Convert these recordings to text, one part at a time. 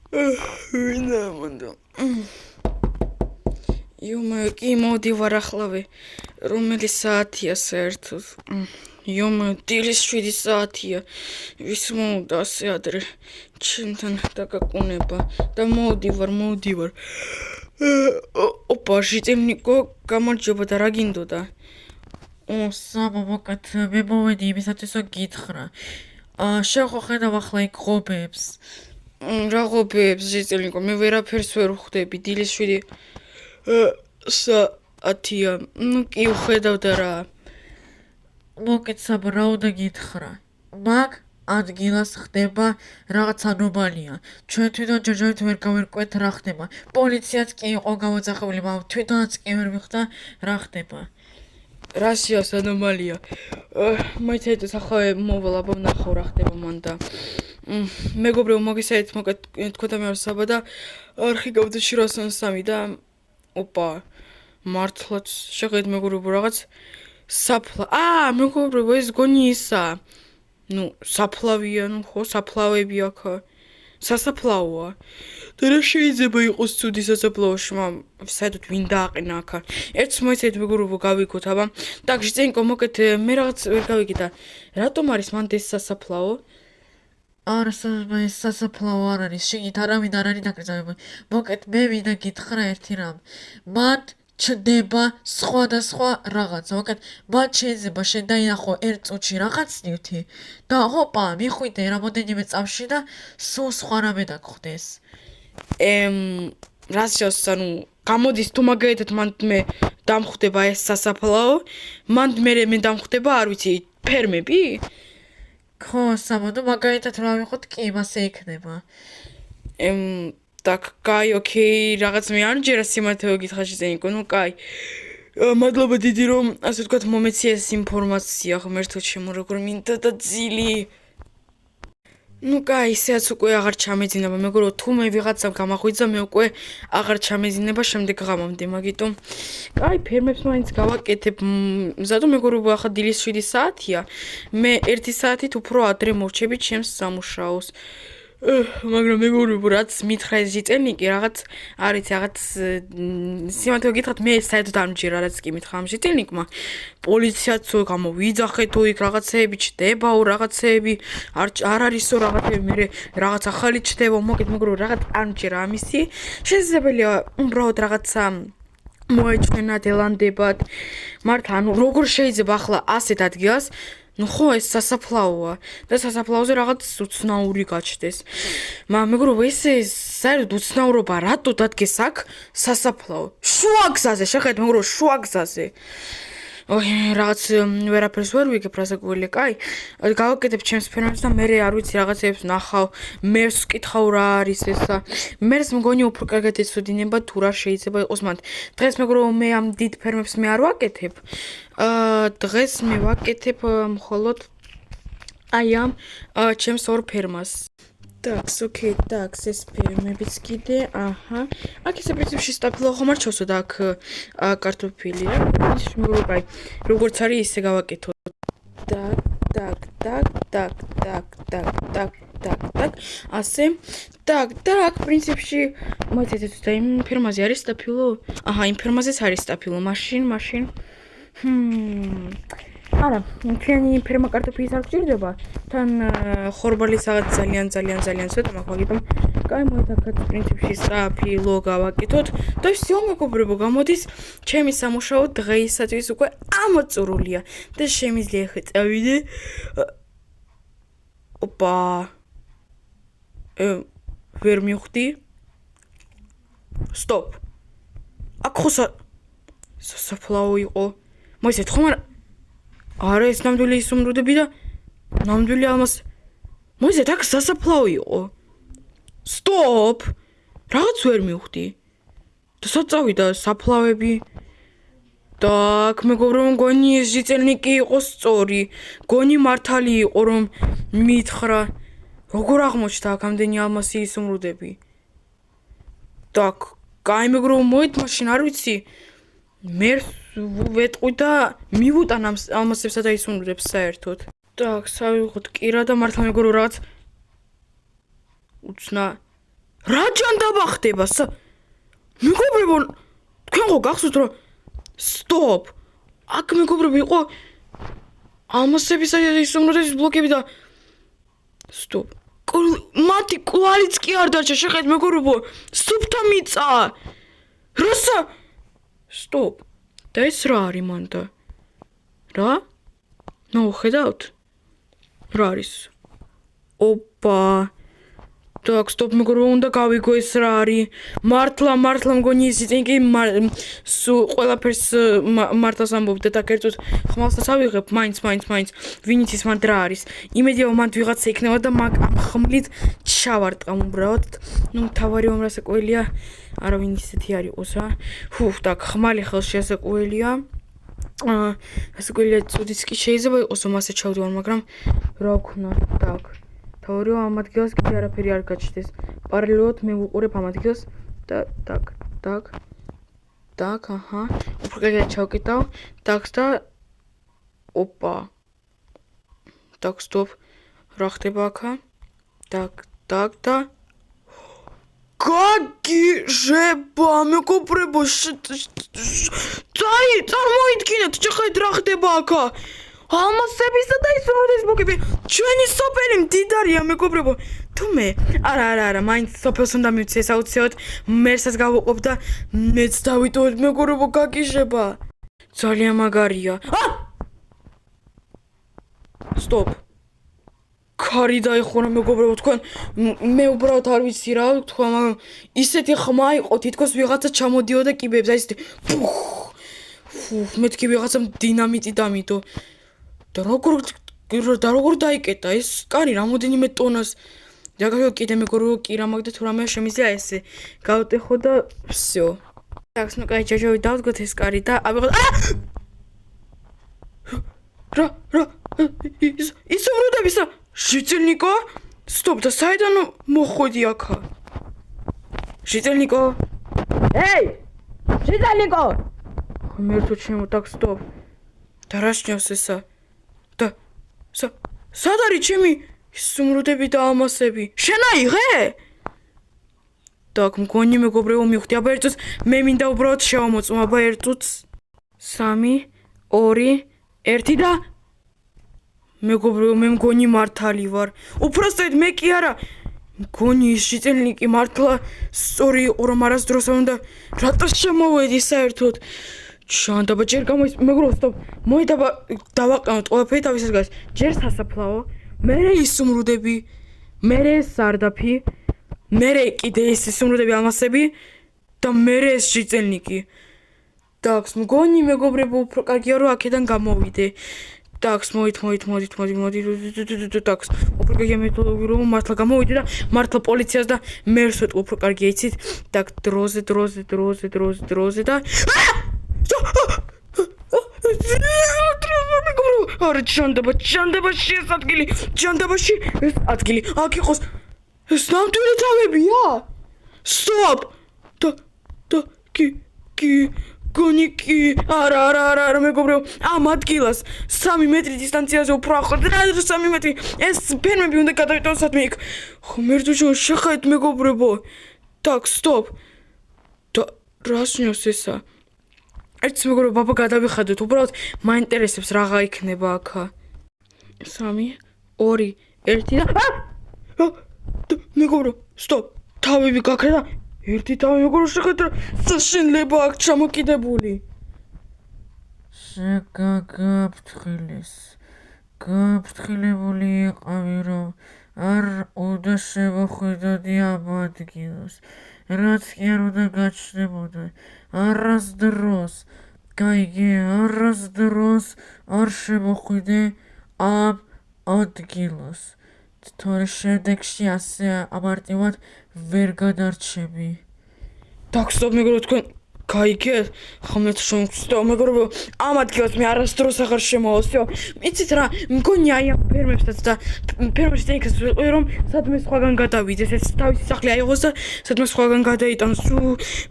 ვინა მონდო. იომა კი მოდივარ ახლავე. რომელი საათია საერთოდ? იომა დილის 7 საათია. ვის მოვდა ასე ადრე? ჩემთან დაგაკუნება და მოვდივარ. ოპა, ჟიტელნიკო, გამარჯობა და რა გინდოდა? სამო მოკეთ მე მოვედი იმისათვის რომ გითხრა. შენ ხო ხედავ ახლა იქ ღობებს. რა ღობებს ჟიტელნიკო, მე ვერაფერს ვერ ვხვდები. დილის 7 საათია. ნუ კი ვხედავ და რა. მოკეთ სამო რა უნდა გითხრა. მაგ ადგილას ხდება რაღაც ანომალია. ჩვენ თვითონ ჯერჯერობით ვერ გავერკვეთ რა ხდება. პოლიციაც კი იყო გამოძახებული, მაგრამ თვითონაც კი ვერ მიხდა რა ხდება. რაშიას ანომალია. მაიცეთ ახლა მოვალ ვნახავ რა ხდება მან და მეგობრებო მოგესალმებით, მოკეთ თქვენ და მე ვარ საბა და არხი გავდა 703 და ოპა მართლაც შეხედეთ მეგობრებო რაღაც მეგობრებო ეს გონი ისა. ნუ საფლავია, ნუ ხო საფლავები აქ. სასაფლაოა. და რა შეიძლება იყოს ცუდი სასაფლაოში, საერთოდ ვინ დააყენა აქ. ერთს მოიცეთ მეგობრებო გავიქოთ, აბა. так, ჟიტენკო მოკეთ მე რაღაც ვერ გავიგე და რატომ არის მანდ ეს სასაფლაო? არა სასაფლაო არ არის, შეგით არავინ არ არის დაკრძალებული. მოკეთ მე მინდა გითხრა ერთი რამ. მან ჩნდება სხვადასხვა რაღაცა. მოკეთ მან შეიძლება შენ დაინახო ერთ წუთში რაღაც ნივთი და ჰოპა მიხვიდე რამოდენიმე წამში და სულ სხვა რამე დაგხვდეს. რაშიას ანუ გამოდის თუ მაგალითად მან მე დამხვდება ეს სასაფლაო, მან მე დამხვდება, არ ვიცი, ფერმები? ხო, სამო, ნუ მაგალითად რა ვიყოთ, კი, მასე იქნება. так, კაი, ოკეი, რაღაც მე არ ჯერა სიმართლე გითხრა ჟიტენიკო, ნუ კაი. მადლობა დიდი რომ ასე ვთქვათ მომეცი ეს ინფორმაცია, ღმერთო ჩემო, როგორ მინდა და ძილი. ნუ კაი, ისეაც უკვე აღარ ჩამეძინება, მეგობრებო, თუ მე ვიღაცამ გამახვიძა, მე უკვე აღარ ჩამეძინება შემდეგ ღამამდე, მაგიტომ კაი, ფერმებს მაინც გავაკეთებ. ზადო მეგობრებო, ახლა დილის 7 საათია. მე 1 საათით უფრო ადრე მოვჩები ჩემს სამუშაოს. მაგრამ მეგობრებო, რაც მითხრა ეს ჟიტენიკი, რაღაც არის რაღაც სიმართლე გითხრათ, მე საერთოდ არ მჯერა, რაც კი მითხრა ამ ჟიტენიკმა. პოლიციაც გამოვიძახეთო იქ რაღაცეები ჩდებაო, რაღაცეები არ არისო რაღაცეები, მე რაღაც ახალი ჩდება, მოკეთ მეგობრებო, რაღაც არ მჯერა ამისი. შესაძლებელია უბრალოდ რაღაცა მოეჩვენა დელანდებად. მართლა, ანუ როგორ შეიძლება ახლა ასეთ ადგილას ნუ ხო ეს სასაფლაოა და სასაფლაოზე რაღაც უცნაური გაჩნდეს. მაგრამ მეგობრებო, ესე საერთოდ უცნაურობა რატო დადგეს აქ სასაფლაო? შუა გზაზე, შეხედეთ მეგობრებო, შუა გზაზე. რაღაც ვერაფერს ვერ ვიგებ რასაკვირველია, კაი. გავაკეთებ ჩემს ფერმებს და მე არ ვიცი რაღაცებს ნახავ, მერს ვკითხავ რა არის ესა. მერს მგონი უფრო კარგად ეცოდინება თუ რა შეიძლება იყოს მანდ. დღეს მეგობრებო, მე ამ დიდ ფერმებს მე არ ვაკეთებ. დღეს მე ვაკეთებ მხოლოდ აი ამ ჩემს ორ ფერმას. так, ოკეი, так, ეს ფერმებიც კიდე, აჰა. აქ ესე პრინციპში სტაფილო ხომ არ ჩავსო და აქ კარტოფილია. ის მეგობრებო, როგორც არის ისე გავაკეთო. так, ასე. так, პრინციპში მოიცეთ და იმ ფერმაზე არის სტაფილო? აჰა, იმ ფერმაზეც არის სტაფილო. მაშინ არა, ჩვენი ფერმა კარტოფილის არ გჭირდება. თან ხორბალი რაღაც ძალიან ცოტა მაქვს, მაგიტომ კაი მოეთაქეთ პრინციპში სტაფილო გავაკეთოთ და всё მეგობრებო, გამოდის ჩემი სამუშაო დღეისათვის უკვე ამოწურულია და შემიძლია ხე წავიდე. ოპა. ვერ მივხვდი. სტოპ. აქ ხო სასაფლაო იყო. მოიცეთ ხომ არა ეს ნამდვილი ისუმრუდები და ნამდვილი ალმას. მოიცეთ აქ სასაფლაო იყო. სტოპ. რაღაც ვერ მივხვდი. და საწავიდა საფლავები. так, მეგობრებო, მგონი ეს ჟიტენიკი იყო სწორი. გონი მართალი იყო რომ მითხრა. როგორ აღმოჩნდა აქ ამდენი ალმასი ისუმრუდები? так, კაი მეგობრებო, მოით მაშინ არ ვიცი. მე ვეტყვი და მივუტან ამ ალმასებსა და ისუმრუდებს საერთოდ. так, სავიღოთ კირა და მართლა მეგობრებო, რაღაც უცნა რა ჯანდაბა ხდება? მეგობრებო, თქვენ ხო გახსოვთ რომ სტოპ. აქ მეგობრებო იყო ამასების ისომროდეს ბლოკები და სტოპ. მათი კვალიც კი არ დარჩა, შეხედეთ მეგობრებო, სუფთა მიწა. რასა? სტოპ. და ეს რა არის მანდა? რა? ნუ ხედავთ? რა არის? ოპა. Так, стоп, მეგობრებო, უნდა გავიგო ეს რა არის. მართლა მგონი ის იწინ კი ყველაფერს მართლას ამბობდა და კერძოდ ხმალსაც ავიღებ, მაინც ვინც ის მანდ რა არის. იმედია რომ მანდ ვიღაცა იქნება და მაგ ამ ხმლით ჩავარტყამ უბრალოდ. ნუ თავარი ამრასაკველია, არავინ ისეთი არ იყოს რა. так, ხმალი ხელში ასაკველია. ასაკველია წუდიც კი შეიძლება იყოს რომ ასე ჩავდივარ, მაგრამ რა ვქნა, так. თავარი ამ ადგილას კიდე არაფერი არ გაჩნდეს. პარალელურად მე ვუყურებ ამ ადგილას და так, აჰა. უფრო კარგია ჩავკიდავ. так და ოპა. так, стоп. რა ხდება აქა? так და გაგიჟება მეგობრებო. წარმოიდგინეთ, შეხედეთ რა ხდება აქა. ამასებისა და ისროდეს მოგები. ჩვენი სოფელი მდიდარია მეგობრებო. თუმე არა, მაინც სოფელს უნდა მივცე საუცილებლად. მერსაც გავუყოფ და მეც დავიტოვებ მეგობრებო, გაგიჟება. ძალიან მაგარია. სტოპ. ქარი დაიხურა მეგობრებო, თქვენ მე უბრალოდ არ ვიცი რა თქვა, მაგრამ ისეთი ხმა იყო, თითქოს ვიღაცა ჩამოდიოდა კიბეებს, აი ესეთი. მეთქი ვიღაცამ დინამიტი დამიდო. და როგორ დაიკეტა ეს კარი რამოდენიმე ტონას. დაგავიო კიდე მეგობრებო, კი რა მაგდა თუ რამე შემიძლია ესე. გავტეხო და всё. так, ну კაი ჯაჯავი დავდგოთ ეს კარი და ავიღოთ. რა ის უმრუდებისა. ჟიწილნიკო? სტოპ და საიდან მოხვედი აქა? ჟიწილნიკო? ეი! ჟიწილნიკო! მერტო ჩემო, так, სტოპ. და რა შნიავს ესა? და სად არის ჩემი სუმრუდები და ამასები? შენ აიღე? так, მგონი მეგობრებო, მივხვდი, აბა ერთ წუთს მე მინდა უბრალოდ შევამოწმო, აბა ერთ წუთს. 3, 2, 1 და მეგობრებო, მე მგონი მართალი ვარ. უпростоეთ მე კი არა. მგონი ის ჟიწილნიკი მართლა სწორი იყო, რომ არასდროს არ უნდა რატო შემოვედი საერთოდ. შანდაბა ჯერ გამოის მეგობრებო, სტოპ. მოედაბა დავაყენოთ ყველაფერი თავისას გარს. ჯერ სასაფლაო, მერე ის სუმრუდები, მერე ეს სარდაფი, მერე კიდე ეს სუმრუდები ამასები და მერე ეს ჟიწილნიკი. так, მგონი მეგობრებო, უფრო კარგია რომ აქედან გამოვიდე. так, მოდით. так, უფრო კარგია მეთოდები რომ მართლა გამოვიდე და მართლა პოლიციას და მერს ვეტყვი, უფრო კარგია იცით. так, დროზე და არა ჯანდაბაში ეს ადგილი აქ იყოს ეს ნამდვილი თავებია. სტოპ და გონიკი არა მეგობრებო, ამ ადგილას 3 მეტრი დისტანციაზე უფრო ახლად რა 3 მეტრი ეს ფერმები უნდა გადავიტანო სადმე იქ. მერტო შეხედეთ მეგობრებო. так, სტოპ და რას ნიშნავს ესა? ერთს მეგობრებო, ბაბა გადავიხადოთ, უბრალოდ მაინტერესებს რაღა იქნება აქა. 3, 2, 1 და მეგობრებო, სტოპ. თავები გაქრა და ერთი თავი მეგობრებო, შეხედეთ რა საშინლება აქ ჩამოკიდებული. გაფრთხილებული იყავი, რომ არ უნდა შევხვიდოდი ამ ადგილას. რაც კი არ უნდა გაჩნდებოდა. არასდროს არ შემოხვიდე ამ ადგილას. თორე შემდეგში ასე ამარტივად ვერ გადარჩები. так, стоп, მეგობრებო, თქვენ გაიგეთ? ხომ შევხვდით მეგობრებო, ამ ადგილას მე არასდროს აღარ შემოვალ, всё. იცით რა, მგონი აი ამ ფერმებსაც და ფერმებში ტექს ვიყო რომ სადმე სხვაგან გადავიდეს, ეს თავისი სახლი აიღოს და სადმე სხვაგან გადაიტანოს.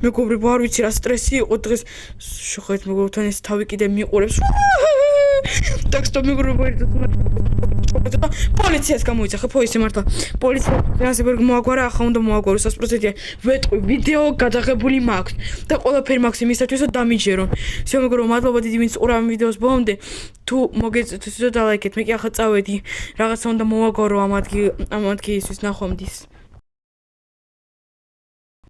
მეგობრებო, არ ვიცი რა სტრესი იყო დღეს. შეხედეთ მეგობრებო, თან ეს თავი კიდე მიყურებს. Так что მეგობრებო, პოლიციას გამოიძახე, ფოისი მართლა. პოლიციას მოაგვარა, ახლა უნდა მოაგვარო 100%-ია. ვეტყვი, ვიდეო გადაღებული მაქვს და ყველაფერი მაქვს იმისათვის, რომ დამიჯერონ. всё, მეგობრებო, მადლობა დიდი, ვინც უყურა ვიდეოს ბოლომდე. თუ მოგეწონათ, დალაიქეთ, მე კი ახლა წავედი. რაღაცა უნდა მოვაგვარო ამ ადგილისთვის ნახვამდის.